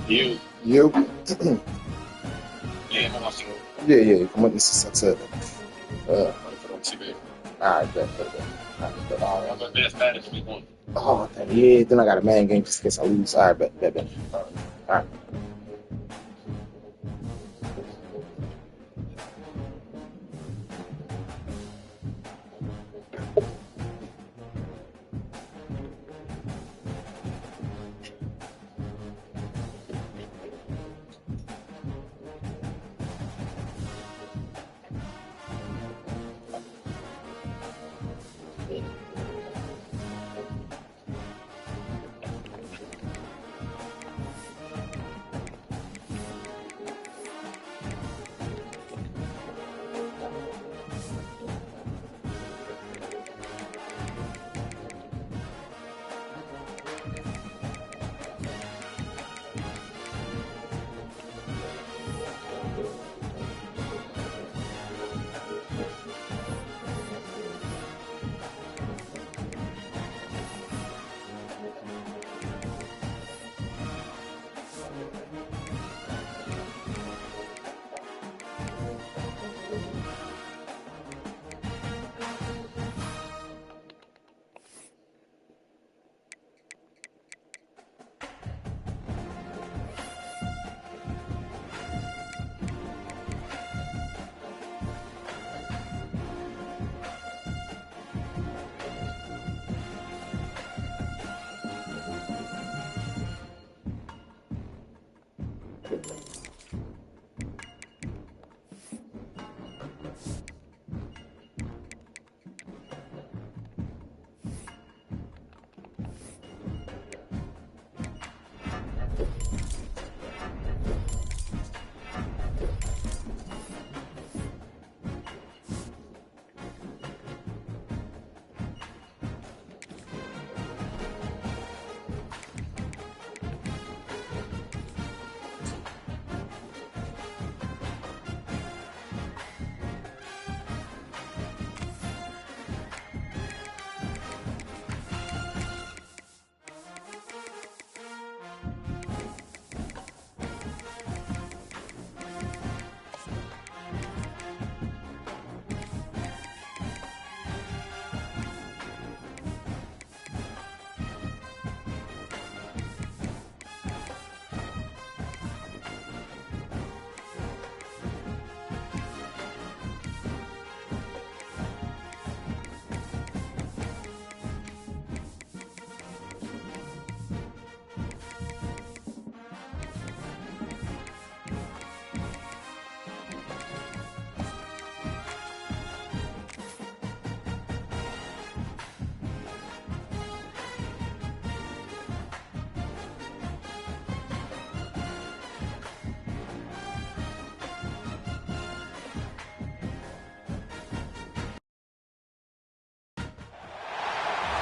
You. Yeah. Come on, this is success. Alright, bet. I'm gonna bet as bad as we want. Oh, yeah, then I got a man game just in case I lose. Alright, bet. Alright.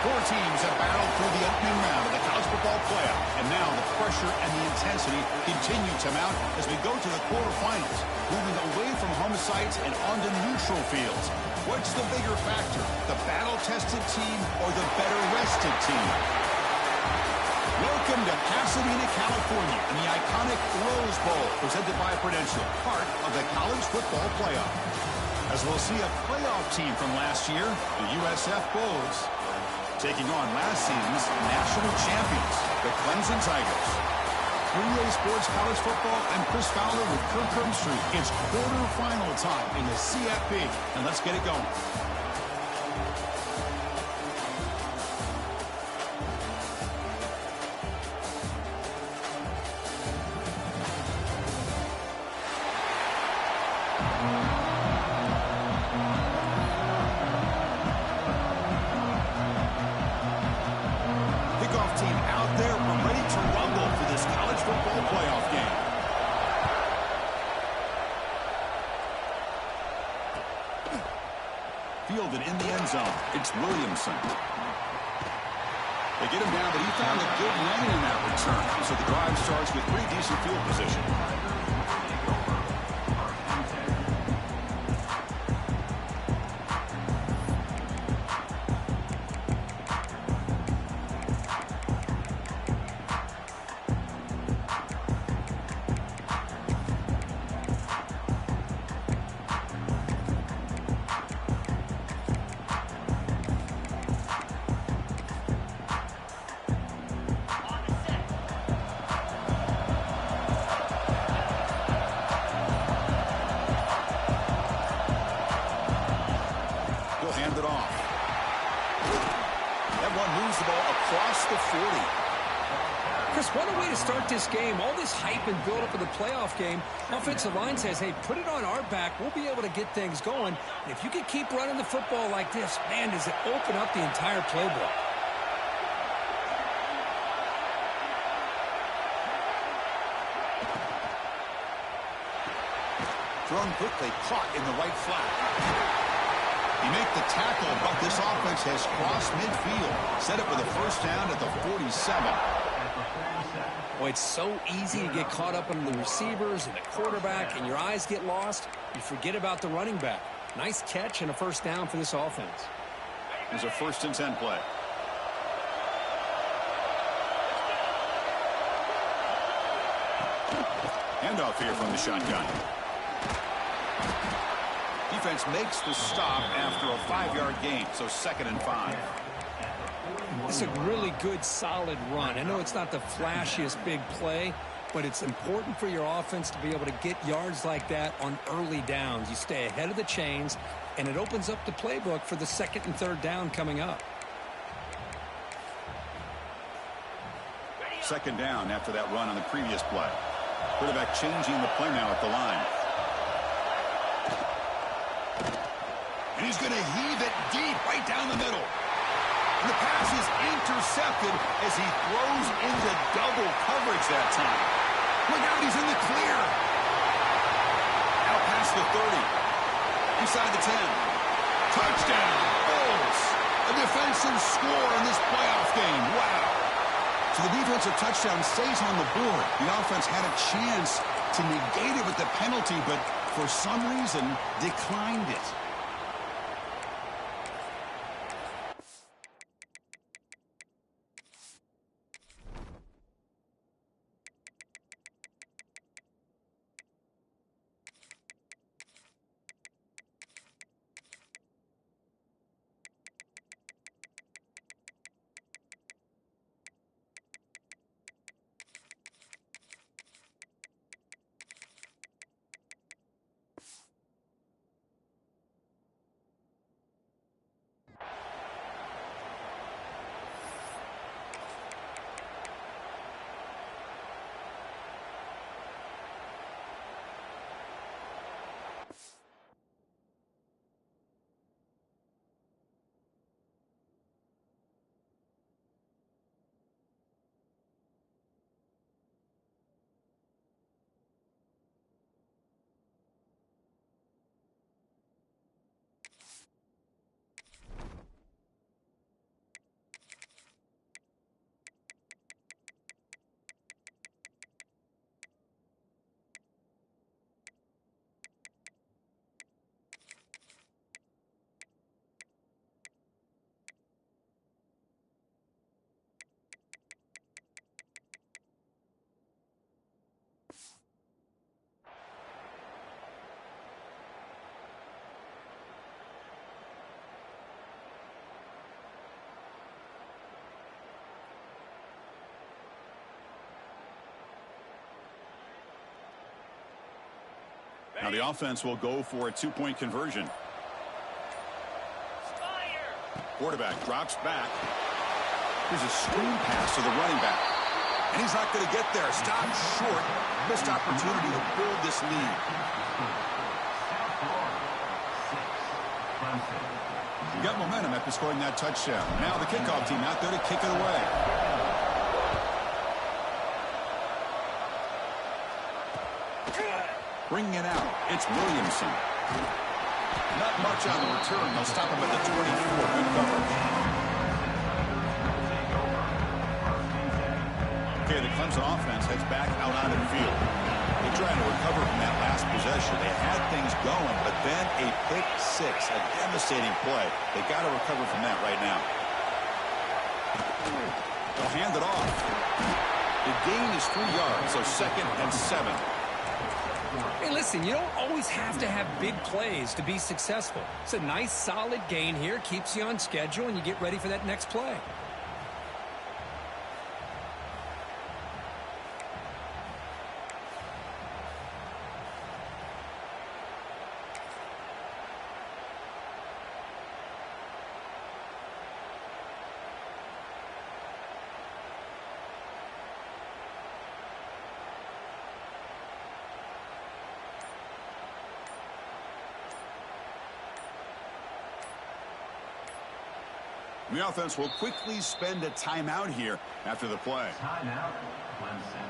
Four teams have battled through the opening round of the college football playoff, and now the pressure and the intensity continue to mount as we go to the quarterfinals, moving away from home sites and onto neutral fields. What's the bigger factor, the battle-tested team or the better-rested team? Welcome Welcome to Pasadena, California, in the iconic Rose Bowl, presented by Prudential, part of the college football playoff. As we'll see a playoff team from last year, the USF Bulls, taking on last season's national champions, the Clemson Tigers. 3A Sports College Football, I'm Chris Fowler with Kirk Herbstreit. It's quarterfinal time in the CFP, and let's get it going. Team out there, we're ready to rumble for this college football playoff game. Fielded in the end zone, it's Williamson. They get him down, but he found a good lane in that return. So the drive starts with pretty decent field position. Hand it off. That one moves the ball across the 40. Chris, what a way to start this game. All this hype and build up of the playoff game. Offensive line says, hey, put it on our back. We'll be able to get things going. And if you can keep running the football like this, man, does it open up the entire playbook. Thrown quickly, caught in the right flat. He made the tackle, but this offense has crossed midfield. Set up with a first down at the 47. Boy, it's so easy to get caught up in the receivers and the quarterback, and your eyes get lost. You forget about the running back. Nice catch and a first down for this offense. There's a 1st and 10 play. Handoff here from the shotgun. Defense makes the stop after a 5-yard gain, so 2nd and 5. This is a really good, solid run. I know it's not the flashiest big play, but it's important for your offense to be able to get yards like that on early downs. You stay ahead of the chains, and it opens up the playbook for the 2nd and 3rd down coming up. 2nd down after that run on the previous play. Quarterback changing the play now at the line. And he's going to heave it deep right down the middle. And the pass is intercepted as he throws into double coverage that time. Look out, he's in the clear. Out past the 30. Inside the 10. Touchdown, Bulls. A defensive score in this playoff game. Wow. So the defensive touchdown stays on the board. The offense had a chance to negate it with the penalty, but for some reason declined it. Now the offense will go for a two-point conversion. Quarterback drops back. Here's a screen pass to the running back. And he's not going to get there. Stopped short. Missed opportunity to build this lead. You got momentum after scoring that touchdown. Now the kickoff team out there to kick it away. Bringing it out, it's Williamson. Not much on the return. They'll stop him at the 24. Good coverage. Okay, the Clemson offense heads back out onto the field. They're trying to recover from that last possession. They had things going, but then a pick six, a devastating play. They got to recover from that right now. They'll hand it off. The gain is 3 yards, so 2nd and 7. Hey, listen, you don't always have to have big plays to be successful. It's a nice, solid gain here. Keeps you on schedule, and you get ready for that next play. The offense will quickly spend a timeout here after the play. Timeout, Clemson.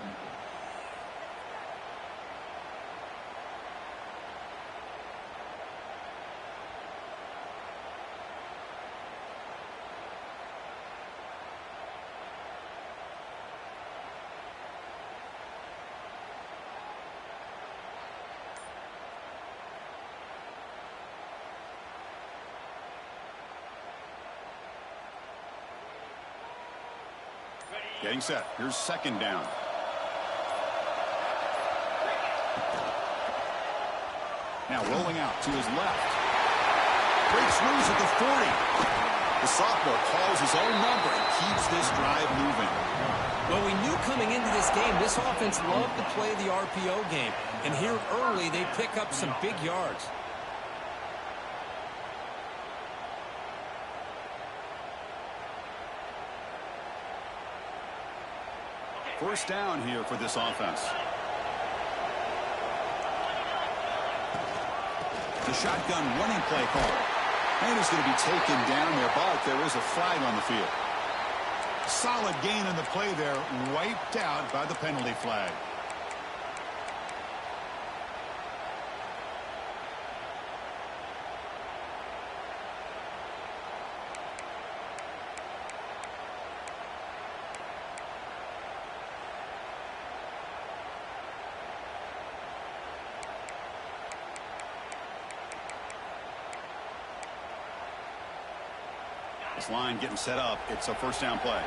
Getting set. Here's 2nd down. Now rolling out to his left. Breaks loose at the 40. The sophomore calls his own number and keeps this drive moving. Well, we knew coming into this game, this offense loved to play the RPO game. And here early, they pick up some big yards. First down here for this offense. The shotgun running play call. And he's going to be taken down there, but there is a flag on the field. Solid gain on the play there, wiped out by the penalty flag. This line getting set up. It's a first down play.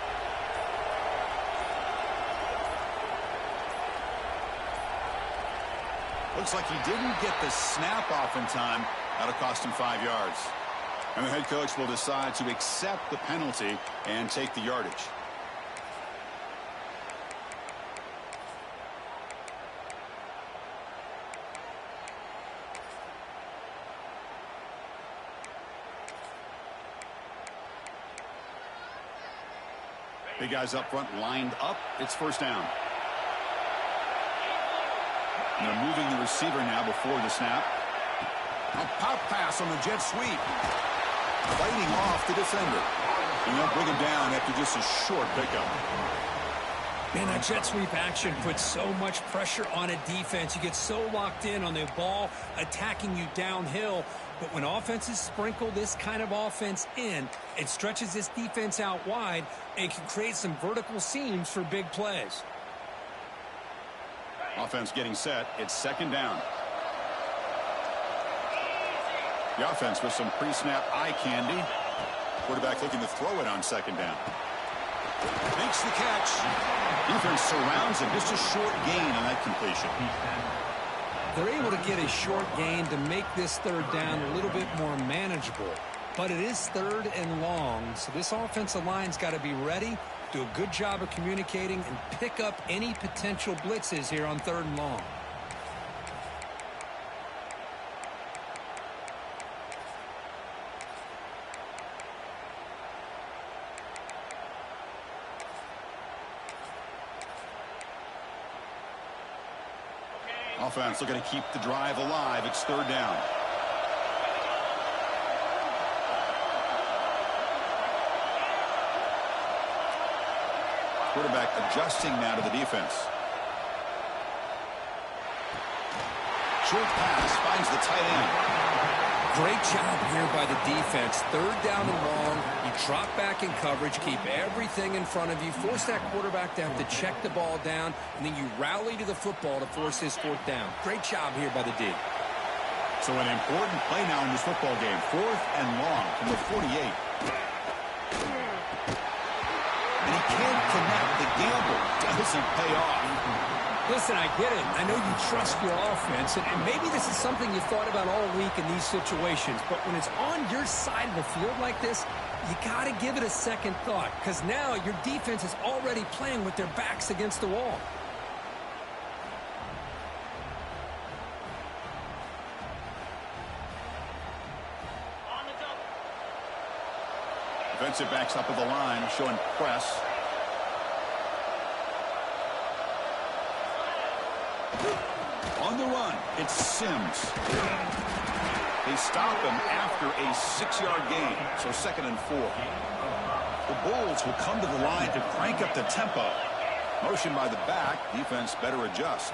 Looks like he didn't get the snap off in time. That'll cost him 5 yards. And the head coach will decide to accept the penalty and take the yardage. Big guys up front lined up. It's first down. And they're moving the receiver now before the snap. A pop pass on the jet sweep. Fighting off the defender. And they'll bring him down after just a short pickup. Man, that jet sweep action puts so much pressure on a defense. You get so locked in on the ball attacking you downhill. But when offenses sprinkle this kind of offense in, it stretches this defense out wide and can create some vertical seams for big plays. Offense getting set. It's second down. The offense with some pre-snap eye candy. Quarterback looking to throw it on second down. Makes the catch. Defense surrounds him. Just a short gain on that completion. They're able to get a short gain to make this third down a little bit more manageable. But it is third and long, so this offensive line's got to be ready, do a good job of communicating, and pick up any potential blitzes here on third and long. Offense looking to keep the drive alive. It's third down. Quarterback adjusting now to the defense. Short pass finds the tight end. Great job here by the defense. Third down and long. You drop back in coverage, keep everything in front of you, force that quarterback to have to check the ball down, and then you rally to the football to force his fourth down. Great job here by the D. So an important play now in this football game. Fourth and long from the 48. And he can't connect. The gamble doesn't pay off. Listen, I get it. I know you trust your offense, and maybe this is something you thought about all week in these situations, but when it's on your side of the field like this, you got to give it a second thought, because now your defense is already playing with their backs against the wall. Defensive backs up at the line, showing press. On the run, it's Sims. They stop him after a 6-yard gain, so 2nd and 4. The Bulls will come to the line to crank up the tempo. Motion by the back, defense better adjust.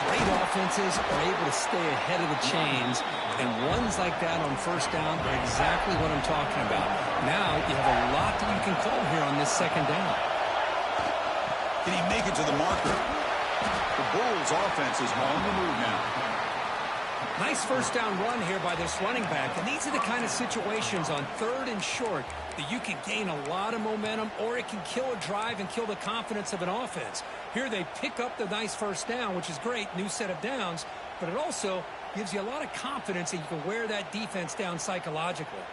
Great offenses are able to stay ahead of the chains, and runs like that on first down are exactly what I'm talking about. Now you have a lot that you can call here on this second down. Can he make it to the marker? The Bulls offense is on the move now. Nice first down run here by this running back, and these are the kind of situations on third and short that you can gain a lot of momentum, or it can kill a drive and kill the confidence of an offense. Here they pick up the nice first down, which is great, new set of downs, but it also gives you a lot of confidence that you can wear that defense down psychologically.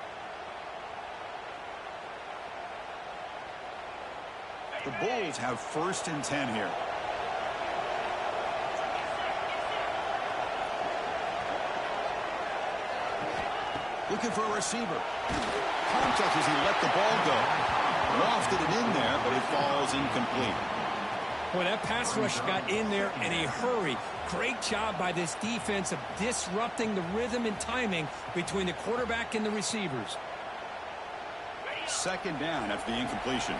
The Bulls have 1st and 10 here. Looking for a receiver. Contact as he let the ball go. Lofted it in there, but it falls incomplete. Boy, that pass rush got in there in a hurry. Great job by this defense of disrupting the rhythm and timing between the quarterback and the receivers. 2nd down after the incompletion.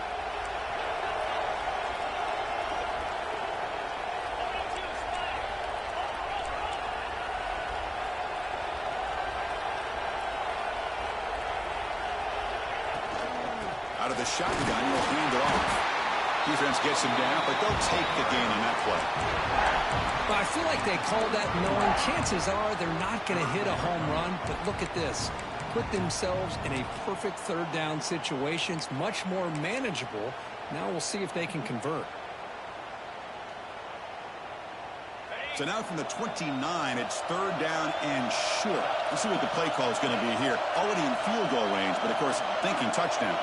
Out of the shotgun, he'll hand it off. Defense gets him down, but they'll take the gain on that play. Well, I feel like they called that knowing chances are they're not going to hit a home run, but look at this. Put themselves in a perfect third down situation. It's much more manageable. Now we'll see if they can convert. So now from the 29, it's third down and short. Let's see what the play call is going to be here. Already in field goal range, but of course thinking touchdown.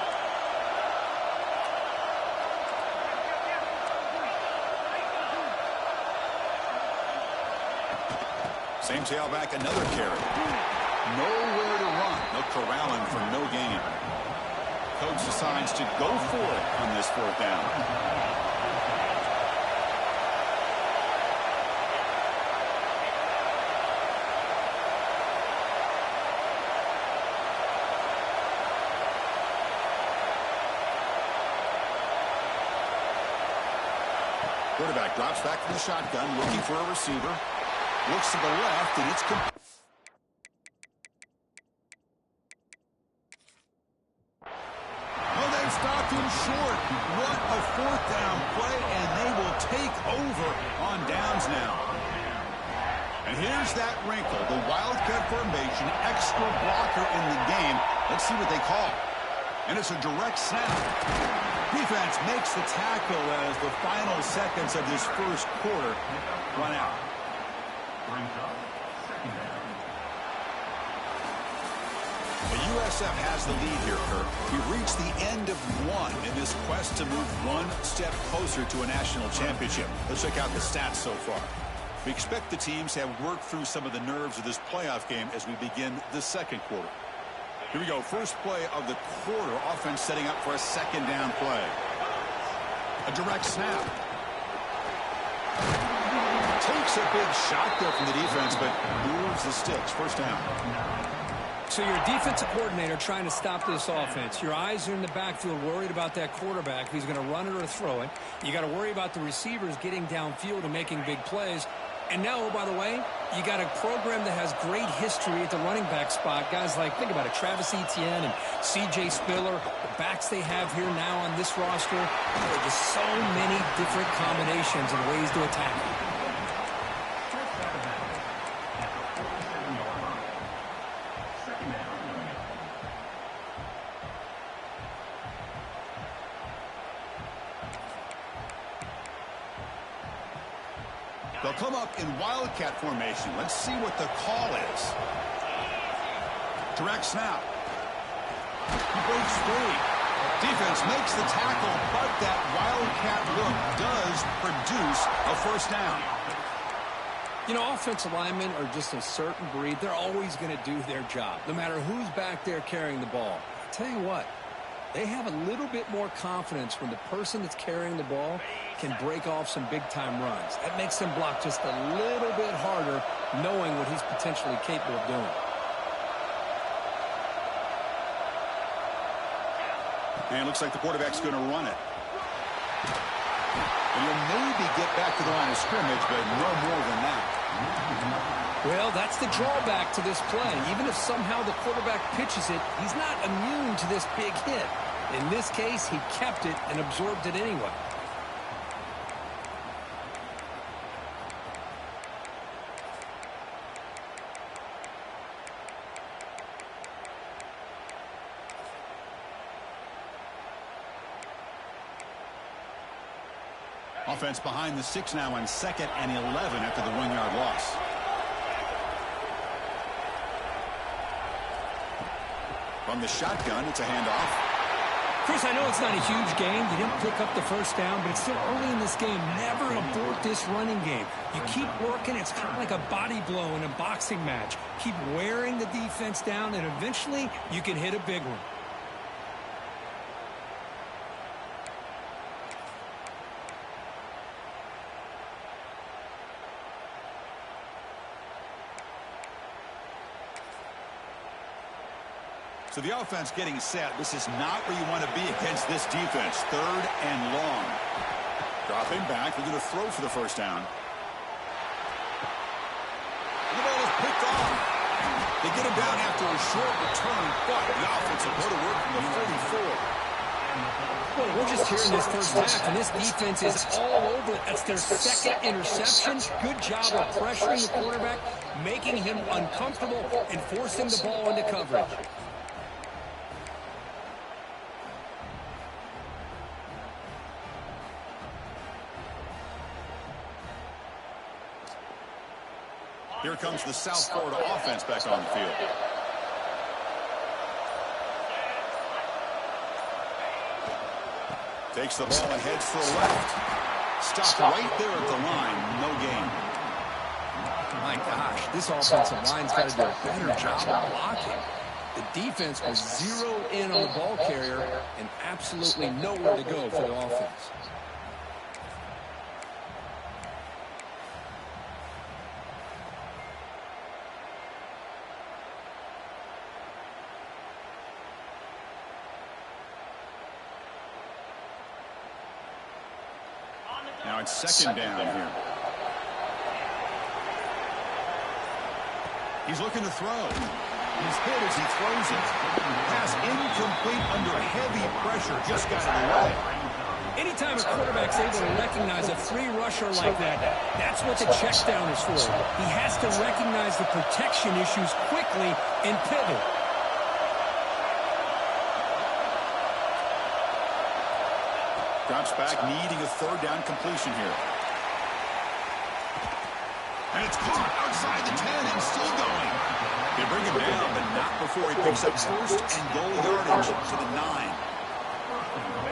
Same tailback, another carry. Nowhere to run. They'll corral him for no gain. Coach decides to go for it on this 4th down. Quarterback drops back from the shotgun, looking for a receiver. Looks to the left, and it's complete. Oh, they've stopped him short. What a 4th down play, and they will take over on downs now. And here's that wrinkle, the Wildcat formation, extra blocker in the game. Let's see what they call. And it's a direct snap. Defense makes the tackle as the final seconds of this first quarter run out. The USF has the lead here, Kirk. We've reached the end of one in this quest to move one step closer to a national championship. Let's check out the stats so far. We expect the teams to have worked through some of the nerves of this playoff game as we begin the second quarter. Here we go. First play of the quarter. Offense setting up for a 2nd down play. A direct snap. Takes a big shot there from the defense, but moves the sticks. First down. So you're a defensive coordinator trying to stop this offense. Your eyes are in the backfield worried about that quarterback who's going to run it or throw it. You got to worry about the receivers getting downfield and making big plays. And now, oh, by the way, you got a program that has great history at the running back spot. Guys like, think about it, Travis Etienne and C.J. Spiller, the backs they have here now on this roster. There are just so many different combinations and ways to attack it. They'll come up in wildcat formation. Let's see what the call is. Direct snap. He breaks free. Defense makes the tackle, but that wildcat look does produce a first down. You know, offensive linemen are just a certain breed. They're always going to do their job, no matter who's back there carrying the ball. I'll tell you what, they have a little bit more confidence when the person that's carrying the ball can break off some big-time runs. That makes them block just a little bit harder, knowing what he's potentially capable of doing. And it looks like the quarterback's going to run it. And he'll maybe get back to the line of scrimmage, but no more than that. Well, that's the drawback to this play. Even if somehow the quarterback pitches it, he's not immune to this big hit. In this case, he kept it and absorbed it anyway. Offense behind the 6 now on 2nd and 11 after the 1-yard loss. From the shotgun, it's a handoff. Chris, I know it's not a huge game. You didn't pick up the first down, but it's still early in this game. Never abort this running game. You keep working. It's kind of like a body blow in a boxing match. Keep wearing the defense down, and eventually you can hit a big one. So the offense getting set. This is not where you want to be against this defense. 3rd and long. Dropping back. They're going to throw for the first down. The ball is picked off. They get him down after a short return, but the offense will go to work from the 44. Well, we're just hearing this first half, and this defense is all over it. That's their 2nd interception. Good job of pressuring the quarterback, making him uncomfortable, and forcing the ball into coverage. Here comes the South Florida offense back on the field. Takes the ball and heads for the left. Stopped right there at the line. No gain. My gosh, this offensive line's got to do a better job of blocking. The defense was zeroed in on the ball carrier and absolutely nowhere to go for the offense. Now it's 2nd down here. He's looking to throw. He's hit as he throws it. Pass incomplete under heavy pressure. Just got it away. Anytime a quarterback's able to recognize a free rusher like that, that's what the check down is for. He has to recognize the protection issues quickly and pivot. Drops back, needing a 3rd down completion here. And it's caught outside the 10 and still going. They bring him down, but not before he picks up 1st and goal yardage to the 9.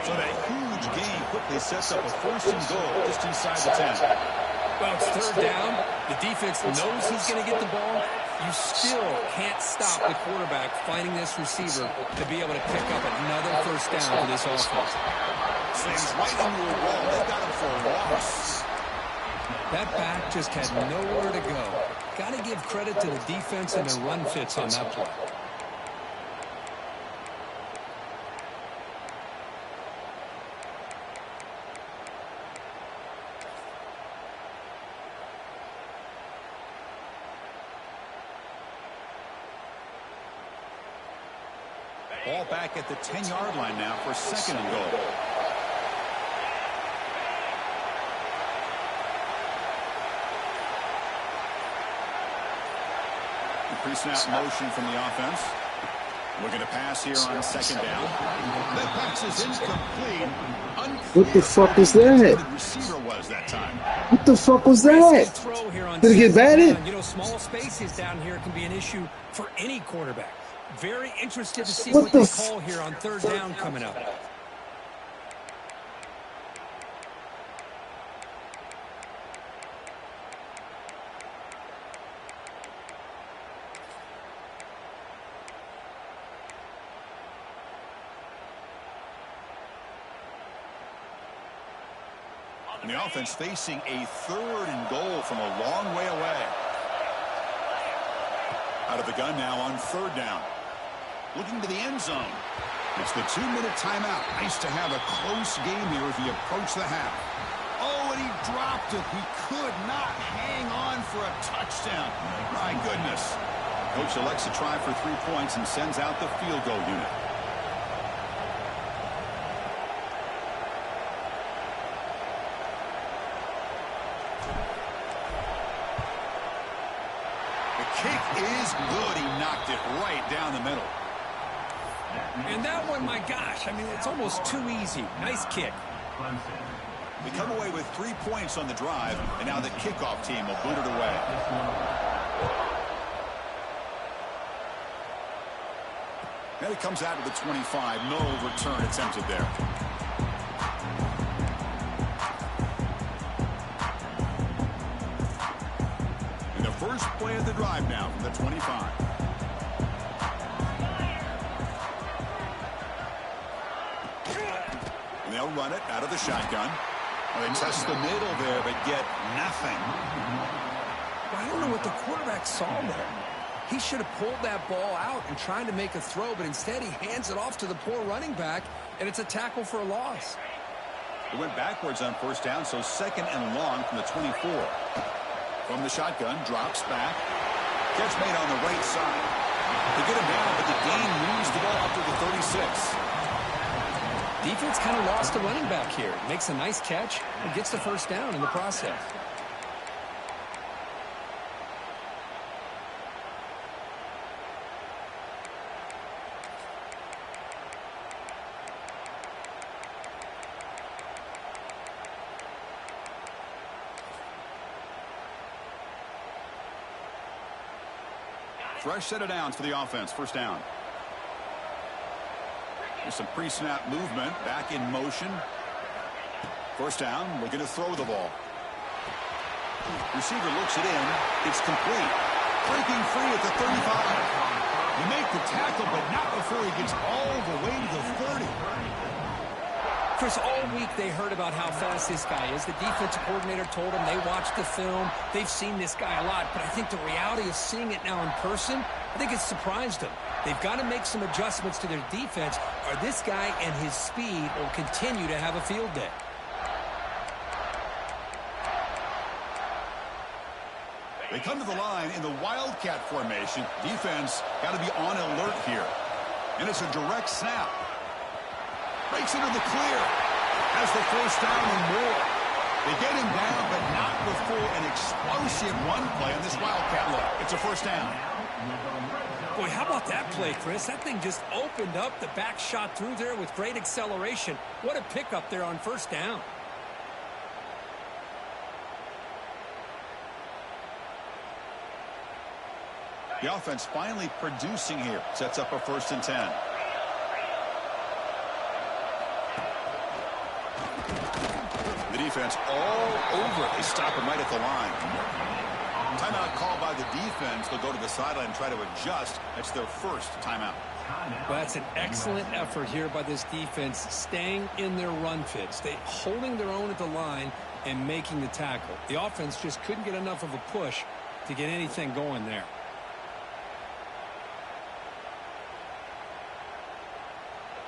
So that huge gain quickly sets up a 1st and goal just inside the 10. Well, it's 3rd down. The defense knows he's going to get the ball. You still can't stop the quarterback finding this receiver to be able to pick up another 1st down for this offense. Slams right into a wall. They got him for a loss. That back just had nowhere to go. Got to give credit to the defense and their run fits on that play. Ball back at the 10-yard line now for second and goal. Pre-snap motion from the offense. Looking to pass here on second down. That pass is incomplete. What the fuck is that? The receiver was that time. What the fuck was that? Did it get batted? You know, small spaces down here can be an issue for any quarterback. Very interested to see What what the they call here on third down coming up. And the offense facing a third and goal from a long way away. Out of the gun now on third down. Looking to the end zone. It's the 2-minute timeout. Nice to have a close game here as we approach the half. Oh, and he dropped it. He could not hang on for a touchdown. My goodness. Coach elects to try for 3 points and sends out the field goal unit. Kick is good. He knocked it right down the middle. And that one, my gosh, I mean, it's almost too easy. Nice kick. We come away with 3 points on the drive, and now the kickoff team will boot it away. And it comes out to the 25. No return attempted there. First play of the drive now from the 25. And they'll run it out of the shotgun. Well, they test the middle there, but get nothing. Well, I don't know what the quarterback saw there. He should have pulled that ball out and tried to make a throw, but instead he hands it off to the poor running back, and it's a tackle for a loss. It went backwards on first down, so second and long from the 24. From the shotgun, drops back. Catch made on the right side. They get him down, but the gain moves the ball up to the 36. Defense kind of lost a running back here. Makes a nice catch and gets the first down in the process. Fresh set of downs for the offense. First down. There's some pre-snap movement. Back in motion. First down. We're going to throw the ball. Receiver looks it in. It's complete. Breaking free at the 35. You make the tackle, but not before he gets all the way to the 30. Chris, all week they heard about how fast this guy is. The defensive coordinator told them they watched the film. They've seen this guy a lot, but I think the reality of seeing it now in person, I think it's surprised them. They've got to make some adjustments to their defense, or this guy and his speed will continue to have a field day. They come to the line in the Wildcat formation. Defense got to be on alert here. And it's a direct snap. Breaks into the clear. Has the first down and more. They get him down, but not before an explosive run play on this Wildcat look. It's a first down. Boy, how about that play, Chris? That thing just opened up. The back shot through there with great acceleration. What a pickup there on first down. The offense finally producing here. Sets up a 1st and 10. The defense all over it. They stop him right at the line. Timeout called by the defense. They'll go to the sideline and try to adjust. That's their first timeout. Well, that's an excellent effort here by this defense, staying in their run fits. They holding their own at the line, and making the tackle. The offense just couldn't get enough of a push to get anything going there.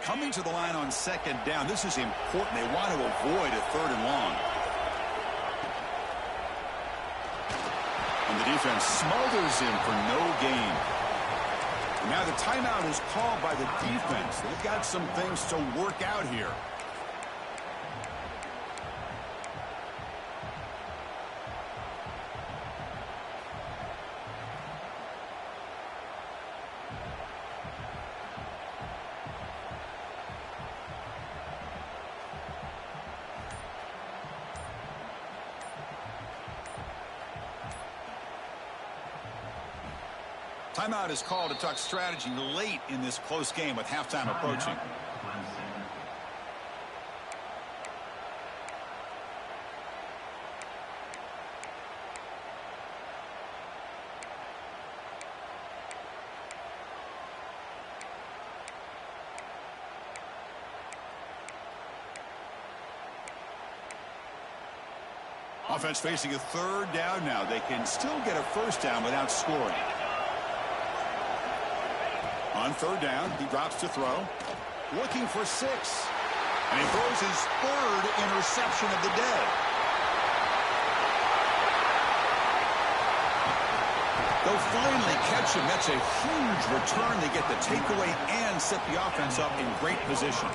Coming to the line on second down, this is important. They want to avoid a 3rd and long. And the defense smothers him for no gain. Now the timeout is called by the defense. They've got some things to work out here. Timeout is called to talk strategy late in this close game with halftime approaching. Clemson. Offense facing a 3rd down now. They can still get a 1st down without scoring. On 3rd down, he drops to throw. Looking for 6. And he throws his 3rd interception of the day. They'll finally catch him. That's a huge return. They get the takeaway and set the offense up in great position.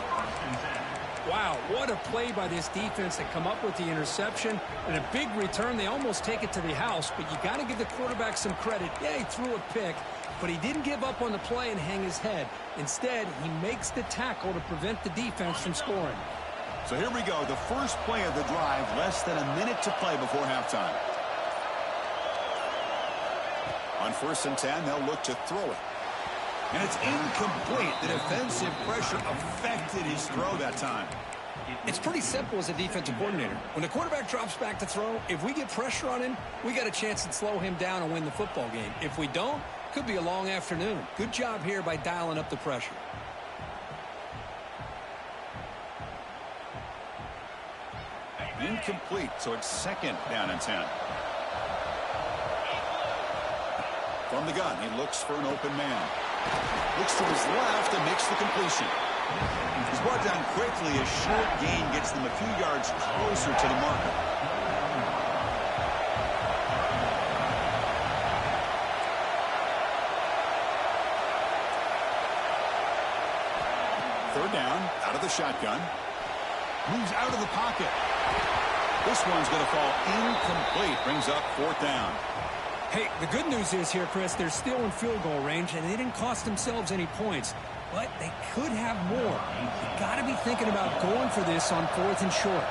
Wow, what a play by this defense to come up with the interception and a big return. They almost take it to the house, but you got to give the quarterback some credit. Yeah, he threw a pick, but he didn't give up on the play and hang his head. Instead, he makes the tackle to prevent the defense from scoring. So here we go, the first play of the drive, less than a minute to play before halftime. On 1st and 10, they'll look to throw it. And it's incomplete. The defensive pressure affected his throw that time. It's pretty simple as a defensive coordinator. When the quarterback drops back to throw, if we get pressure on him, we got a chance to slow him down and win the football game. If we don't, could be a long afternoon. Good job here by dialing up the pressure. Incomplete, so it's 2nd down and 10. From the gun, he looks for an open man. Looks to his left and makes the completion. He's brought down quickly. A short gain gets them a few yards closer to the marker. Third down, out of the shotgun. Moves out of the pocket. This one's going to fall incomplete. Brings up 4th down. Hey, the good news is here, Chris, they're still in field goal range, and they didn't cost themselves any points. But they could have more. You got to be thinking about going for this on 4th and short.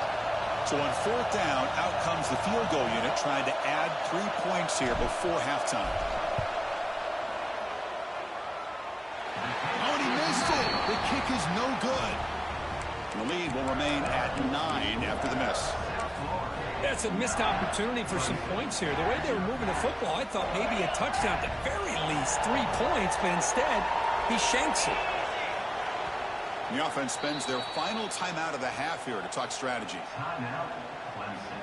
So on 4th down, out comes the field goal unit, trying to add 3 points here before halftime. Oh, and he missed it. The kick is no good. The lead will remain at 9 after the miss. That's a missed opportunity for some points here. The way they were moving the football, I thought maybe a touchdown, at the very least 3 points, but instead, he shanks it. The offense spends their final timeout of the half here to talk strategy. Timeout, Clemson.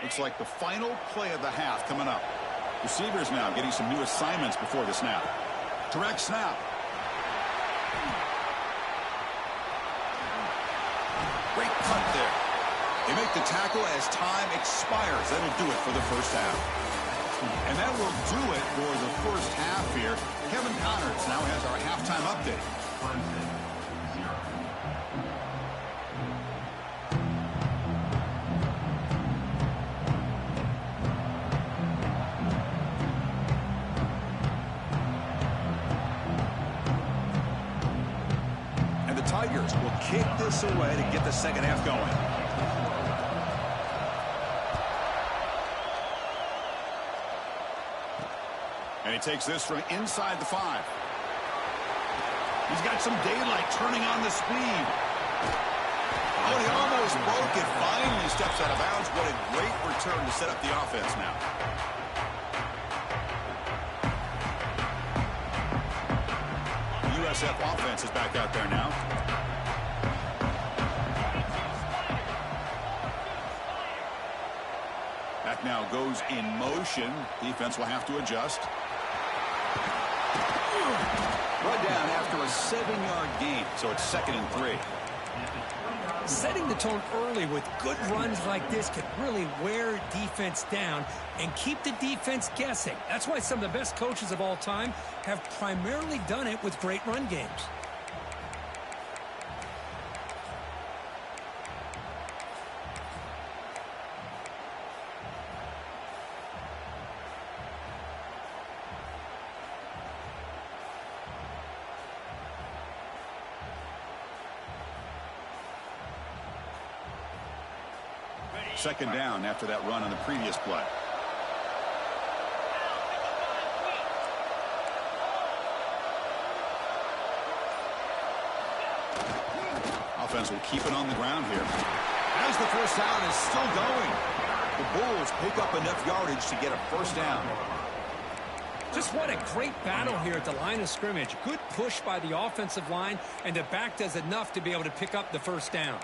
Looks like the final play of the half coming up. Receivers now getting some new assignments before the snap. Direct snap. Great cut there. They make the tackle as time expires. That'll do it for the first half. And that will do it for the first half here. Kevin Connors now has our halftime update. Clemson, 0. Tigers will kick this away to get the second half going. And he takes this from inside the 5. He's got some daylight turning on the speed. Oh, he almost almost broke it. Finally steps out of bounds. What a great return to set up the offense now. USF offense is back out there now. Back now goes in motion. Defense will have to adjust. Run down after a 7-yard gain, so it's 2nd and 3. Setting the tone early with good runs like this can really wear defense down and keep the defense guessing. That's why some of the best coaches of all time have primarily done it with great run games. Second down after that run on the previous play. Offense will keep it on the ground here. As the first down is still going. The Bulls pick up enough yardage to get a first down. Just what a great battle here at the line of scrimmage. Good push by the offensive line, and the back does enough to be able to pick up the first down.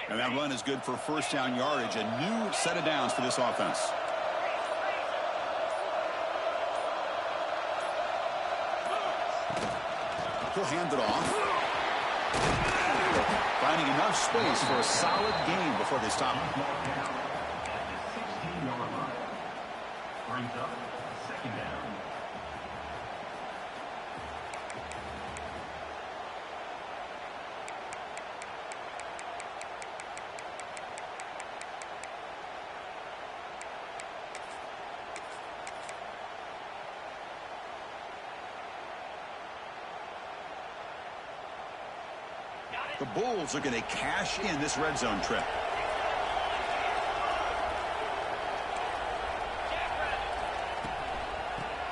And that run is good for first down yardage. A new set of downs for this offense. He'll hand it off. Finding enough space for a solid gain before they stop him. At the 16-yard line. Brings up 2nd down. The Bulls are going to cash in this red zone trip.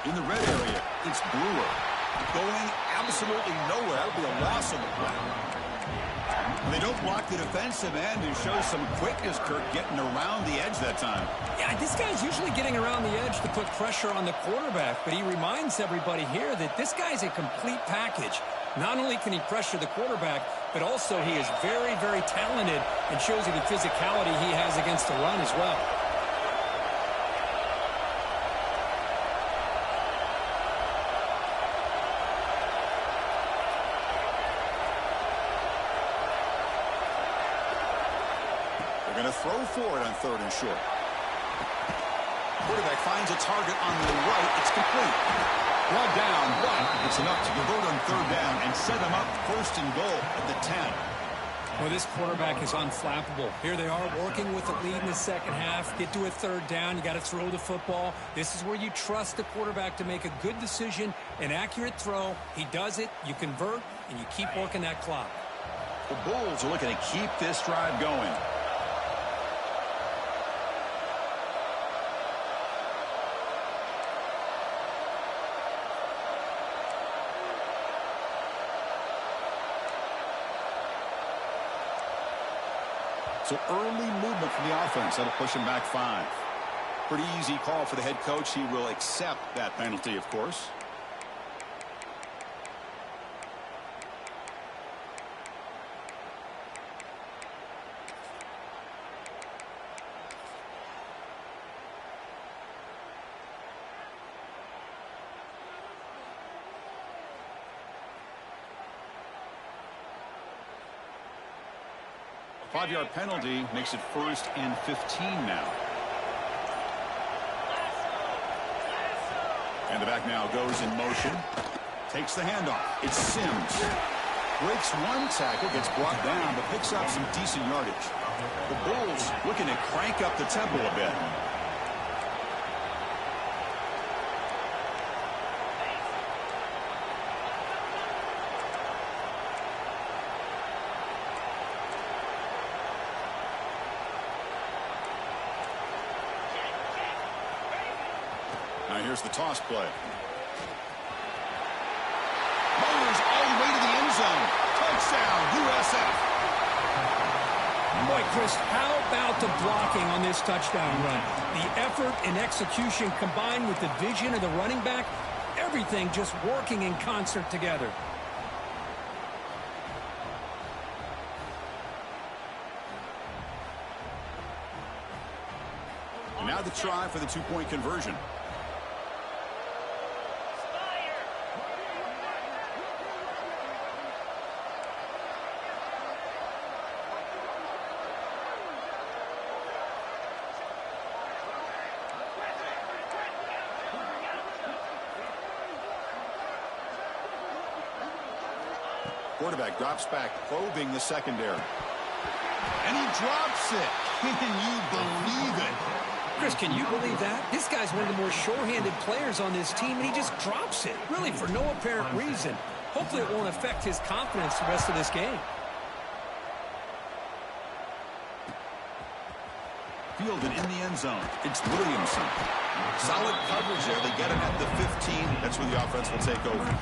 In the red area, it's Brewer. Going absolutely nowhere. That'll be a loss on the play. And they don't block the defensive end and show some quickness, Kirk, getting around the edge that time. Yeah, this guy's usually getting around the edge to put pressure on the quarterback, but he reminds everybody here that this guy's a complete package. Not only can he pressure the quarterback, but also he is very, very talented and shows you the physicality he has against the run as well. They're going to throw for it on 3rd and short. Quarterback finds a target on the right. It's complete. Brought down, but it's enough to convert on 3rd down and set them up 1st and goal at the 10. Well, this quarterback is unflappable. Here they are working with the lead in the second half. Get to a 3rd down. You got to throw the football. This is where you trust the quarterback to make a good decision, an accurate throw. He does it, you convert, and you keep working that clock. The Bulls are looking to keep this drive going. So early movement from the offense. That'll push him back 5. Pretty easy call for the head coach. He will accept that penalty, of course. A 5-yard penalty makes it 1st and 15 now. And the back now goes in motion. Takes the handoff. It's Sims. Breaks one tackle, gets brought down, but picks up some decent yardage. The Bulls looking to crank up the tempo a bit. Now here's the toss play. Motors all the way to the end zone. Touchdown, USF. Boy, Chris, how about the blocking on this touchdown run? The effort and execution combined with the vision of the running back, everything just working in concert together. And now the try for the two-point conversion. Quarterback drops back, probing the secondary. And he drops it. Can you believe it? Chris, can you believe that? This guy's one of the more sure-handed players on this team, and he just drops it, really for no apparent reason. Hopefully it won't affect his confidence the rest of this game. Fielded in the end zone. It's Williamson. Solid coverage there. They get him at the 15. That's where the offense will take over.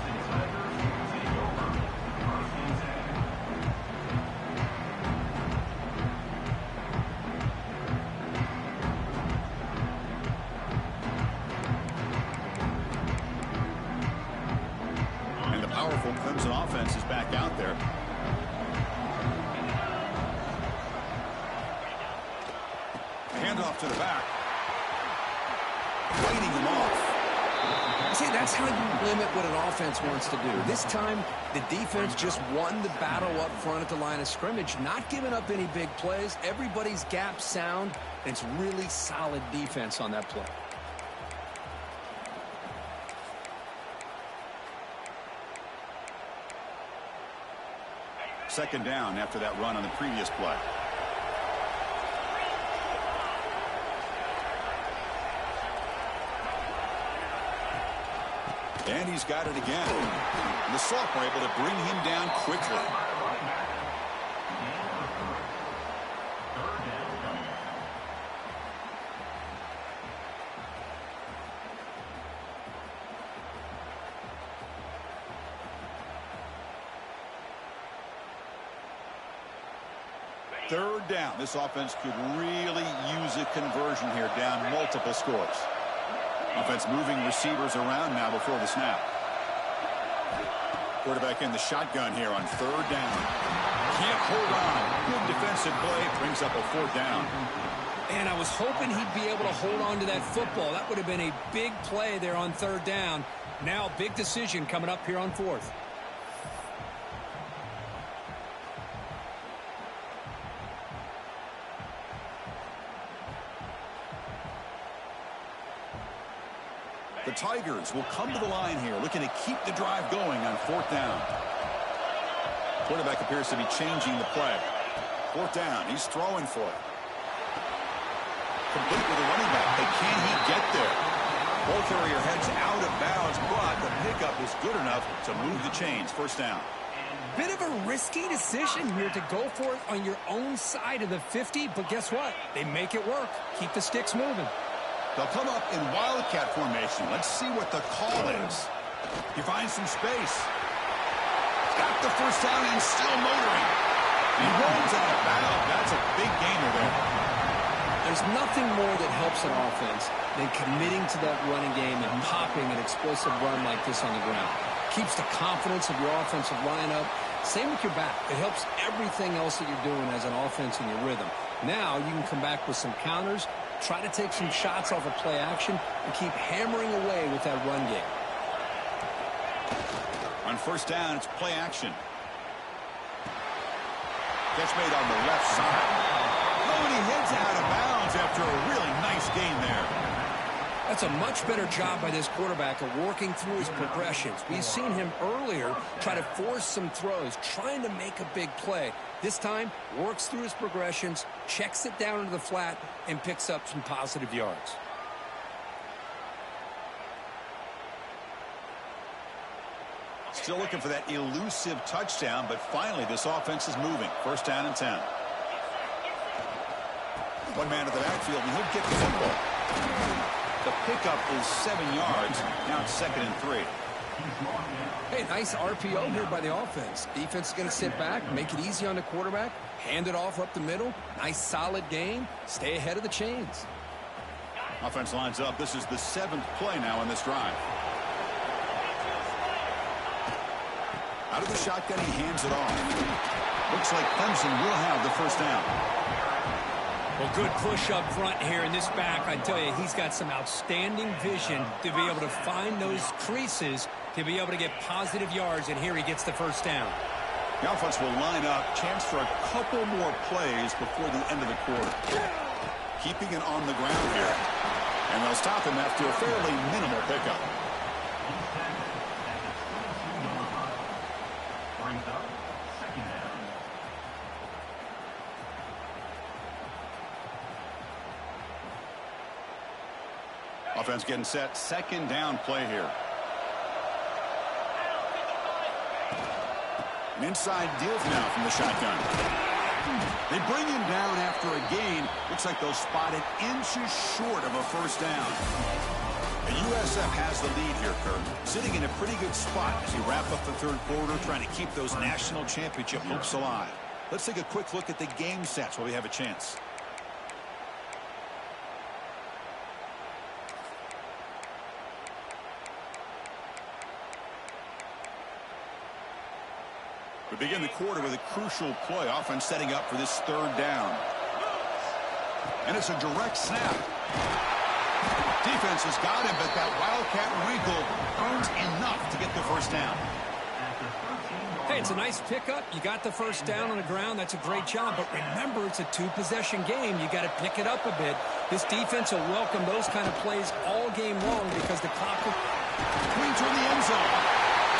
Powerful Clemson offense is back out there. Handoff to the back. Waiting him off. See, that's how you limit what an offense wants to do. This time, the defense just won the battle up front at the line of scrimmage, not giving up any big plays. Everybody's gap sound, and it's really solid defense on that play. Second down after that run on the previous play. And he's got it again. And the sophomore able to bring him down quickly. Third down. This offense could really use a conversion here, down multiple scores. Offense moving receivers around now before the snap. Quarterback in the shotgun here on third down. Can't hold on. Good defensive play. Brings up a fourth down. And I was hoping he'd be able to hold on to that football. That would have been a big play there on third down. Now, big decision coming up here on fourth. The Tigers will come to the line here, looking to keep the drive going on fourth down. Quarterback appears to be changing the play. Fourth down, he's throwing for it. Complete with the running back, but can he get there? Ball carrier heads out of bounds, but the pickup is good enough to move the chains. First down. Bit of a risky decision here to go for it on your own side of the 50, but guess what? They make it work. Keep the sticks moving. They'll come up in wildcat formation. Let's see what the call is. He finds some space. Got the first down and still motoring. He runs out of bounds. That's a big gainer there. There's nothing more that helps an offense than committing to that running game and popping an explosive run like this on the ground. Keeps the confidence of your offensive lineup. Same with your back. It helps everything else that you're doing as an offense in your rhythm. Now you can come back with some counters, try to take some shots off of play action, and keep hammering away with that run game. On first down, it's play action. Catch made on the left side. Oh, and he heads out of bounds after a really nice gain there. That's a much better job by this quarterback of working through his progressions. We've seen him earlier try to force some throws, trying to make a big play. This time, works through his progressions, checks it down into the flat, and picks up some positive yards. Still looking for that elusive touchdown, but finally this offense is moving. First down and 10. One man at the backfield, and he'll get the football. The pickup is 7 yards. Now it's 2nd and 3. Hey, nice RPO here by the offense. Defense is going to sit back, make it easy on the quarterback, hand it off up the middle. Nice, solid game. Stay ahead of the chains. Offense lines up. This is the 7th play now in this drive. Out of the shotgun, he hands it off. Looks like Clemson will have the first down. Well, good push up front here in this back. I tell you, he's got some outstanding vision to be able to find those creases to be able to get positive yards, and here he gets the first down. The offense will line up. Chance for a couple more plays before the end of the quarter. Keeping it on the ground here. And they'll stop him after a fairly minimal pickup. Brings up 2nd down. Offense getting set. 2nd down play here. An inside deal now from the shotgun. They bring him down after a gain. Looks like they'll spot it inches short of a first down. The USF has the lead here, Kirk. Sitting in a pretty good spot as we wrap up the 3rd quarter, trying to keep those national championship hopes alive. Let's take a quick look at the game stats while we have a chance. We begin the quarter with a crucial play. Offense setting up for this 3rd down. And it's a direct snap. Defense has got him, but that Wildcat wrinkle earns enough to get the first down. Hey, it's a nice pickup. You got the first down on the ground. That's a great job. But remember, it's a 2-possession game. You got to pick it up a bit. This defense will welcome those kind of plays all game long because the clock will... Clean toward the end zone.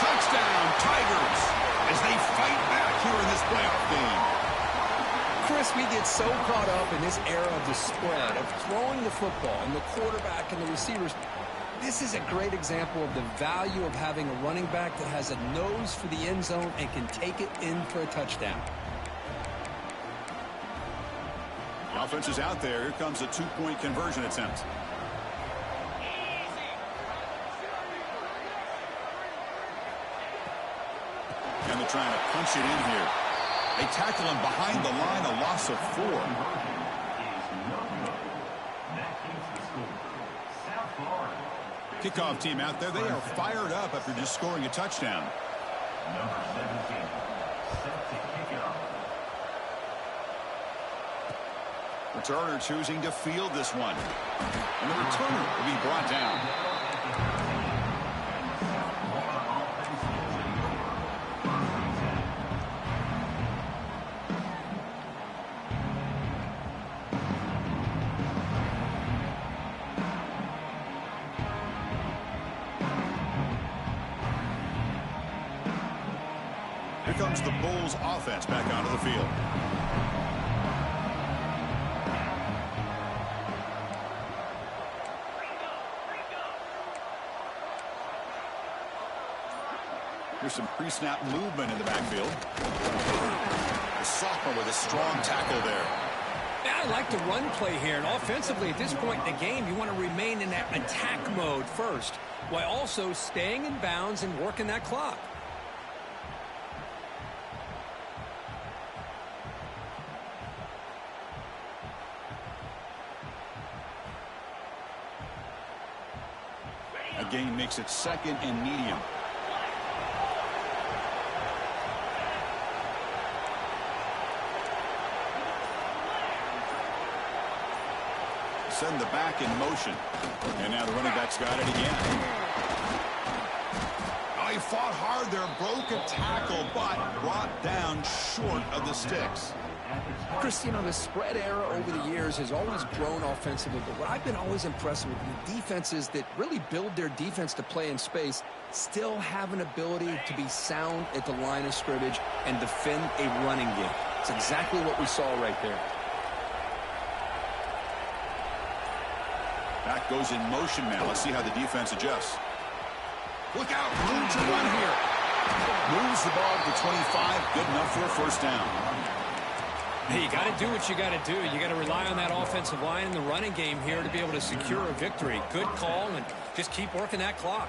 Touchdown, Tigers, as they fight back here in this playoff game. Chris, we get so caught up in this era of the spread, of throwing the football and the quarterback and the receivers. This is a great example of the value of having a running back that has a nose for the end zone and can take it in for a touchdown. The offense is out there. Here comes a 2-point conversion attempt. And they're trying to punch it in here. They tackle him behind the line, a loss of 4. Kickoff team out there. They are fired up after just scoring a touchdown. Number 17, set to kick it off. Returner choosing to field this one. And the returner will be brought down. Here comes the Bulls offense back onto the field. Here's some pre-snap movement in the backfield. The sophomore with a strong tackle there. Yeah, I like the run play here. And offensively, at this point in the game, you want to remain in that attack mode first, while also staying in bounds and working that clock. A gain makes it 2nd and medium. Send the back in motion. And now the running back's got it again. Oh, he fought hard there, broke a tackle, but brought down short of the sticks. Chris, you know, the spread era over the years has always grown offensively, but what I've been always impressed with the defenses that really build their defense to play in space still have an ability to be sound at the line of scrimmage and defend a running game. It's exactly what we saw right there. Back goes in motion now. Let's see how the defense adjusts. Look out, room to run here. Moves the ball to 25, good enough for a first down. Hey, you got to do what you got to do. You got to rely on that offensive line in the running game here to be able to secure a victory. Good call, and just keep working that clock.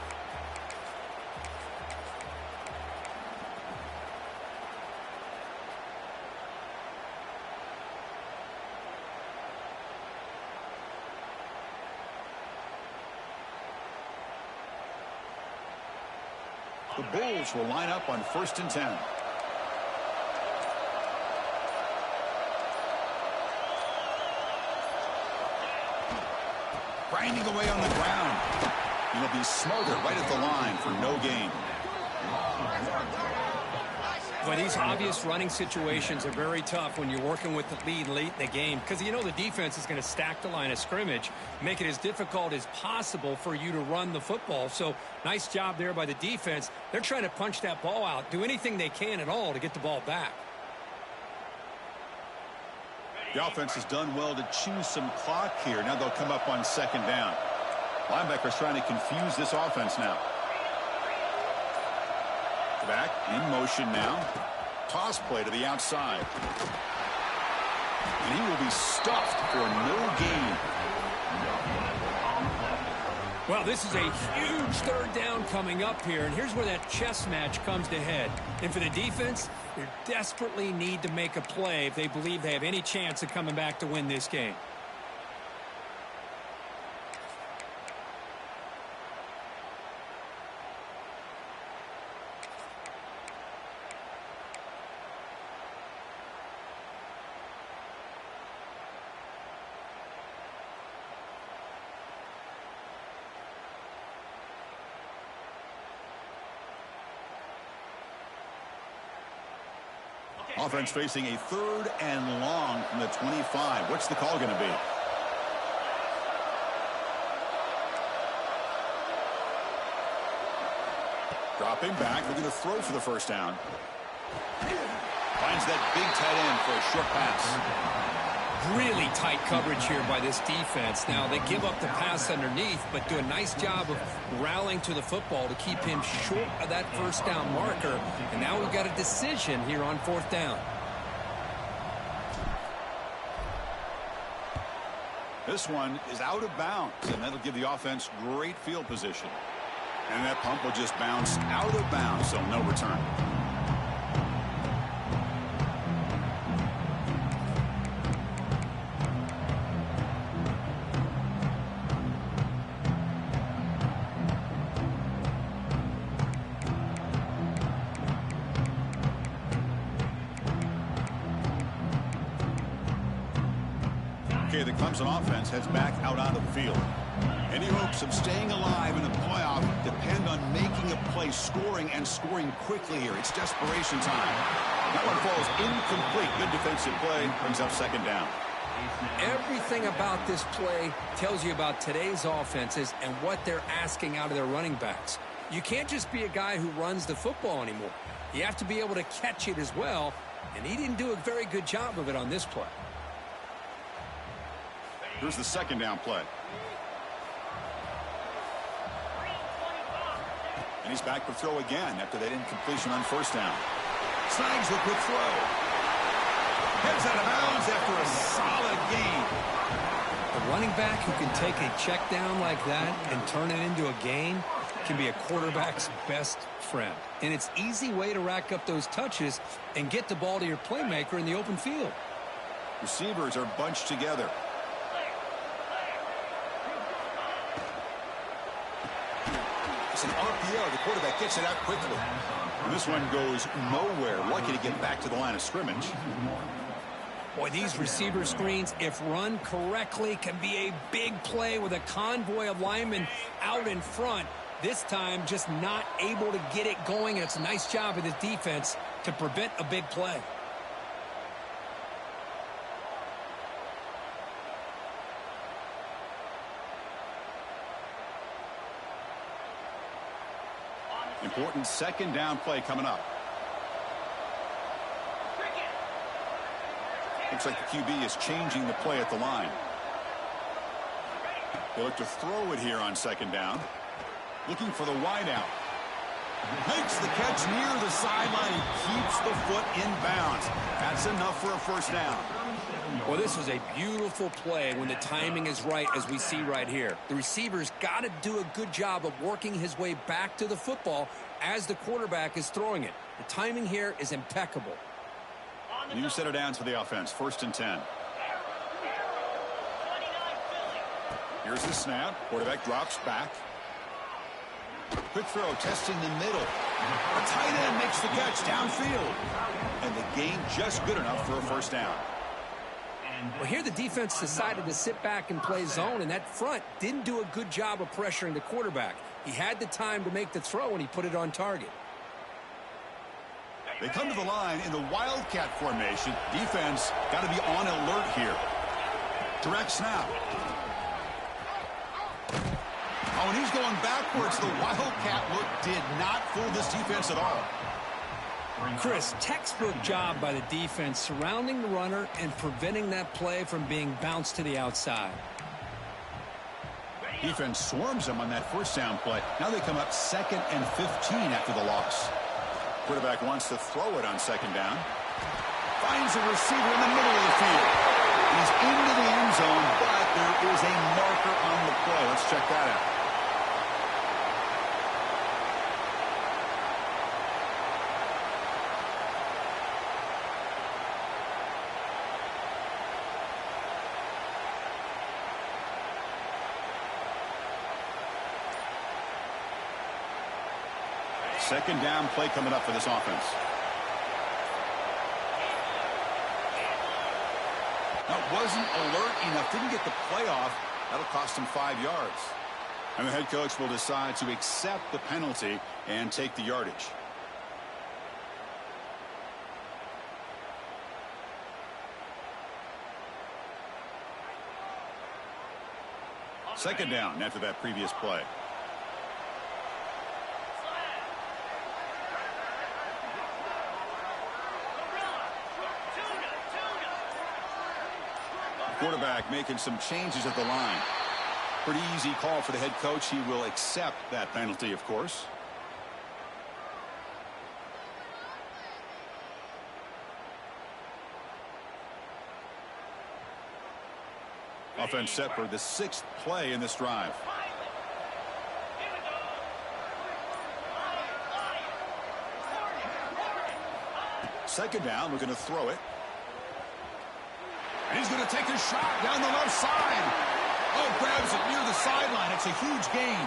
The Bulls will line up on 1st and 10. Grinding away on the ground. He'll be smothered right at the line for no gain. Well, these obvious running situations are very tough when you're working with the lead late in the game because you know the defense is going to stack the line of scrimmage, make it as difficult as possible for you to run the football. So nice job there by the defense. They're trying to punch that ball out, do anything they can at all to get the ball back. The offense has done well to choose some clock here. Now they'll come up on 2nd down. Linebackers trying to confuse this offense now. Back in motion now. Toss play to the outside. And he will be stuffed for no gain. Well, this is a huge 3rd down coming up here, and here's where that chess match comes to head. And for the defense, they desperately need to make a play if they believe they have any chance of coming back to win this game. Offense facing a 3rd and long from the 25. What's the call going to be? Dropping back, looking to throw for the 1st down. Finds that big tight end for a short pass. Really tight coverage here by this defense. Now, they give up the pass underneath, but do a nice job of rallying to the football to keep him short of that 1st down marker. And now we've got a decision here on 4th down. This one is out of bounds, and that'll give the offense great field position. And that pump will just bounce out of bounds, so no return. Okay, the Clemson offense heads back out onto the field. Any hopes of staying alive in the playoff depend on making a play, scoring, and scoring quickly here. It's desperation time. That one falls incomplete. Good defensive play brings up 2nd down. Everything about this play tells you about today's offenses and what they're asking out of their running backs. You can't just be a guy who runs the football anymore. You have to be able to catch it as well, and he didn't do a very good job of it on this play. Here's the 2nd down play. And he's back to throw again after that incompletion on 1st down. Snags the quick throw. Heads out of bounds after a solid gain. A running back who can take a check down like that and turn it into a gain can be a quarterback's best friend. And it's an easy way to rack up those touches and get the ball to your playmaker in the open field. Receivers are bunched together. It's an RPO. The quarterback gets it out quickly. And this one goes nowhere. Lucky to get back to the line of scrimmage. Boy, these receiver screens, if run correctly, can be a big play with a convoy of linemen out in front. This time, just not able to get it going, and it's a nice job of the defense to prevent a big play. Important 2nd down play coming up. Looks like the QB is changing the play at the line. They look to throw it here on 2nd down. Looking for the wide out. Makes the catch near the sideline and keeps the foot in bounds. That's enough for a first down. Well, this was a beautiful play when the timing is right, as we see right here. The receiver's got to do a good job of working his way back to the football as the quarterback is throwing it. The timing here is impeccable. New set of downs for the offense. 1st and 10. Here's the snap. Quarterback drops back. Quick throw, testing the middle. The tight end makes the catch downfield. And the gain just good enough for a first down. Well, here the defense decided to sit back and play zone, and that front didn't do a good job of pressuring the quarterback. He had the time to make the throw, and he put it on target. They come to the line in the Wildcat formation. Defense got to be on alert here. Direct snap. Oh, and he's going backwards. The Wildcat look did not fool this defense at all. Chris, textbook job by the defense surrounding the runner and preventing that play from being bounced to the outside. Defense swarms him on that first down play. Now they come up 2nd and 15 after the loss. Quarterback wants to throw it on 2nd down. Finds a receiver in the middle of the field. He's into the end zone, but there is a marker on the play. Let's check that out. Second down play coming up for this offense. That wasn't alert enough. Didn't get the play off. That'll cost him 5 yards. And the head coach will decide to accept the penalty and take the yardage. Second down after that previous play. Quarterback making some changes at the line. Pretty easy call for the head coach. He will accept that penalty, of course. Offense set for the 6th play in this drive. Second down, we're going to throw it. And he's going to take a shot down the left side. Oh, grabs it near the sideline. It's a huge gain.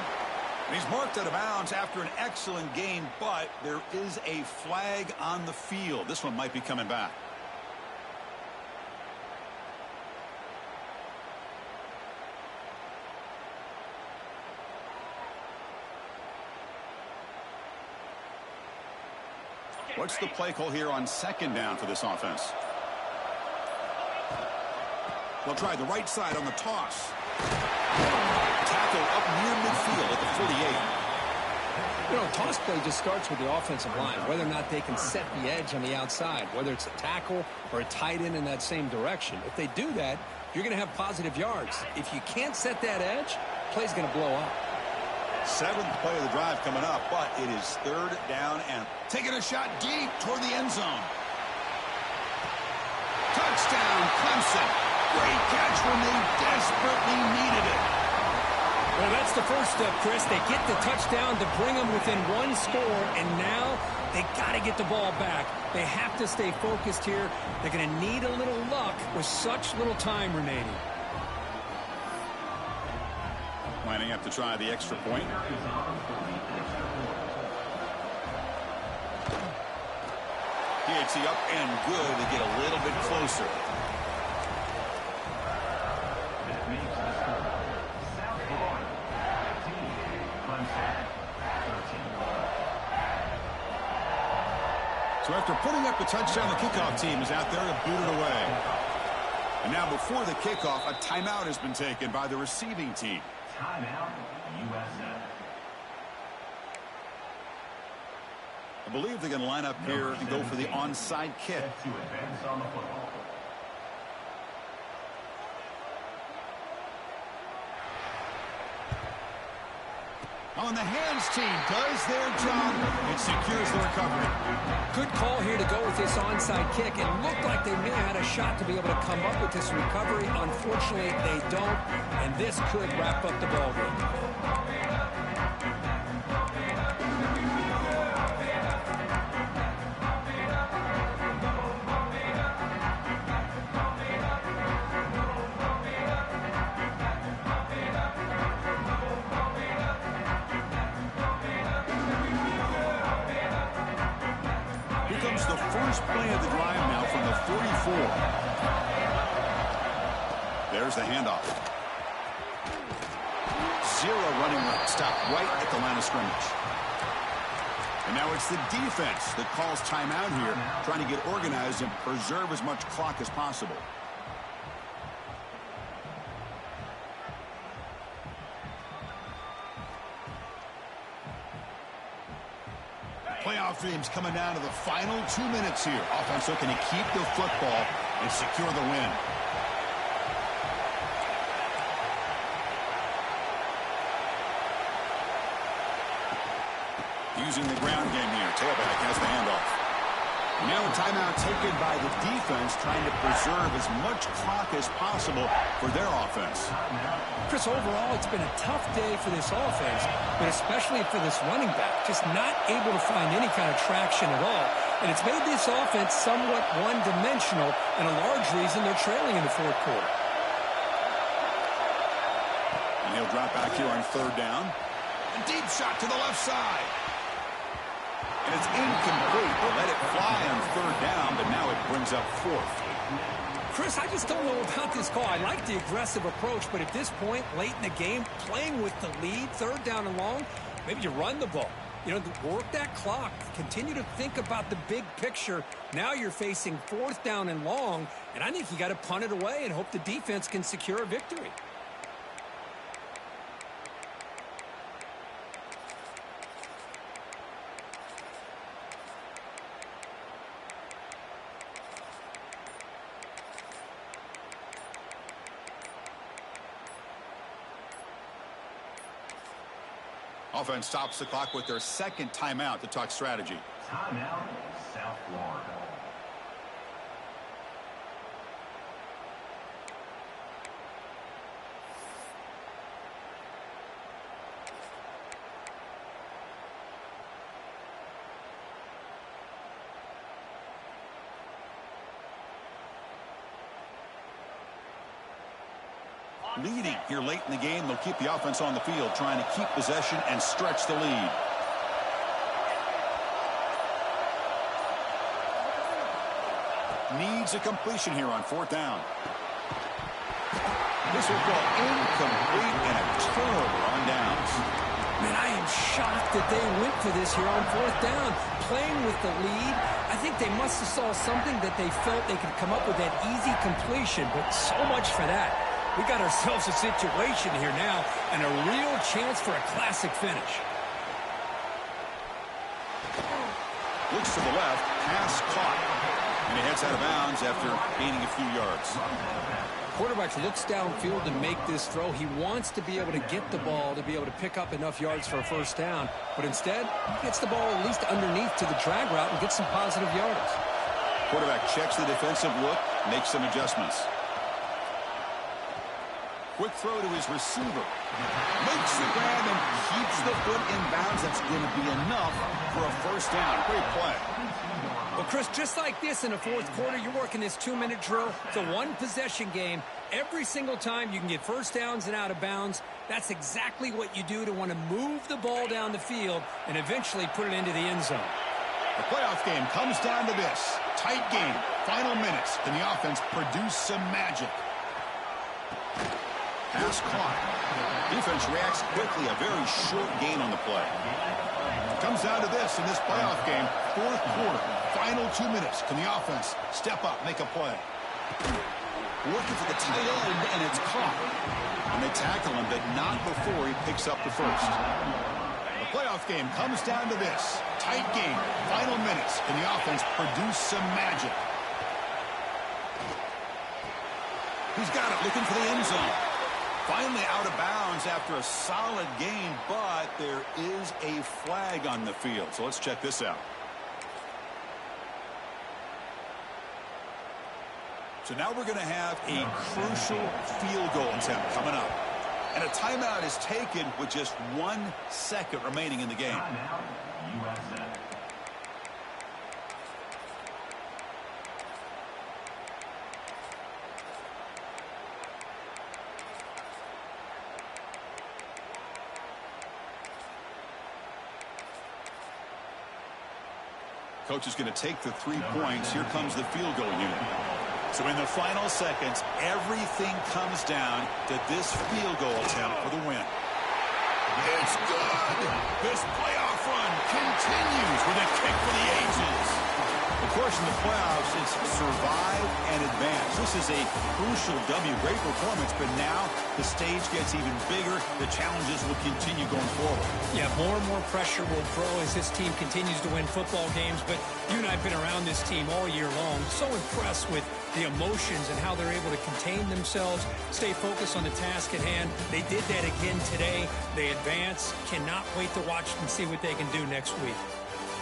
And he's marked out of bounds after an excellent gain, but there is a flag on the field. This one might be coming back. What's the play call here on 2nd down for this offense? They'll try the right side on the toss. Tackle up near midfield at the 48. You know, toss play just starts with the offensive line, whether or not they can set the edge on the outside, whether it's a tackle or a tight end in that same direction. If they do that, you're going to have positive yards. If you can't set that edge, play's going to blow up. 7th play of the drive coming up, but it is 3rd down and taking a shot deep toward the end zone. Touchdown, Clemson. Great catch when they desperately needed it. Well, that's the first step, Chris. They get the touchdown to bring them within 1 score, and now they got to get the ball back. They have to stay focused here. They're going to need a little luck with such little time remaining. Lining up to try the extra point. PAT up and good to get a little bit closer. So after putting up the touchdown, the kickoff team is out there to boot it away. And now before the kickoff, a timeout has been taken by the receiving team. Timeout, USA. I believe they're going to line up here and go for the onside kick. To advance on the football. On the hands team does their job. It secures the recovery. Good call here to go with this onside kick. It looked like they may have had a shot to be able to come up with this recovery. Unfortunately, they don't, and this could wrap up the ballgame. The first play of the drive now from the 44. There's the handoff. Zero running room. Stop right at the line of scrimmage. And now it's the defense that calls timeout here, trying to get organized and preserve as much clock as possible. Playoff dreams coming down to the final 2 minutes here. Offense looking to keep the football and secure the win. Using the ground game here. Tailback has the handoff. Now a timeout taken by the defense, trying to preserve as much clock as possible for their offense. Chris, overall, it's been a tough day for this offense, but especially for this running back. Just not able to find any kind of traction at all. And it's made this offense somewhat one-dimensional, and a large reason they're trailing in the fourth quarter. And he'll drop back here on third down. A deep shot to the left side. And it's incomplete. They let it fly on third down, but now it brings up fourth. Chris, I just don't know about this call. I like the aggressive approach, but at this point, late in the game, playing with the lead, third down and long, maybe you run the ball. You know, work that clock. Continue to think about the big picture. Now you're facing fourth down and long, and I think you got to punt it away and hope the defense can secure a victory. Offense stops the clock with their second timeout to talk strategy. Timeout, South Florida. Leading here late in the game, they'll keep the offense on the field, trying to keep possession and stretch the lead. Needs a completion here on fourth down. This will go incomplete and a turnover on downs. Man, I am shocked that they went for this here on fourth down. Playing with the lead, I think they must have saw something that they felt they could come up with that easy completion, but so much for that. We got ourselves a situation here now and a real chance for a classic finish. Looks to the left, pass caught. And he heads out of bounds after gaining a few yards. Quarterback looks downfield to make this throw. He wants to be able to get the ball to be able to pick up enough yards for a first down. But instead, he gets the ball at least underneath to the drag route and gets some positive yards. Quarterback checks the defensive look, makes some adjustments. Quick throw to his receiver. Makes the grab and keeps the foot in bounds. That's going to be enough for a first down. Great play. Well, Chris, just like this in the fourth quarter, you're working this 2-minute drill. It's a one-possession game. Every single time you can get first downs and out of bounds, that's exactly what you do to want to move the ball down the field and eventually put it into the end zone. The playoff game comes down to this. Tight game. Final minutes. Can the offense produce some magic? Pass caught. Defense reacts quickly. A very short gain on the play. Comes down to this in this playoff game. Fourth quarter. Final 2 minutes. Can the offense step up, make a play? Working for the tight end, and it's caught. And they tackle him, but not before he picks up the first. The playoff game comes down to this. Tight game. Final minutes. Can the offense produce some magic? He's got it. Looking for the end zone. Finally out of bounds after a solid gain, but there is a flag on the field. So let's check this out. So now we're going to have a crucial field goal attempt coming up. And a timeout is taken with just 1 second remaining in the game. Timeout, USA. Coach is going to take the 3 points. Here comes the field goal unit. So in the final seconds, everything comes down to this field goal attempt for the win. It's good. This playoff run continues with a kick for the ages. Of course, in the playoffs, it's survive and advance. This is a crucial W. Great performance, but now the stage gets even bigger. The challenges will continue going forward. Yeah, more and more pressure will grow as this team continues to win football games. But you and I have been around this team all year long. So impressed with the emotions and how they're able to contain themselves, stay focused on the task at hand. They did that again today. They advance. Cannot wait to watch and see what they can do next week.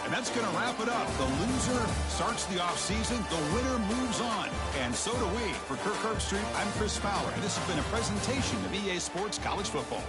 And that's going to wrap it up. The loser starts the offseason. The winner moves on. And so do we. For Kirk Herbstreit, I'm Chris Fowler. And this has been a presentation of EA Sports College Football.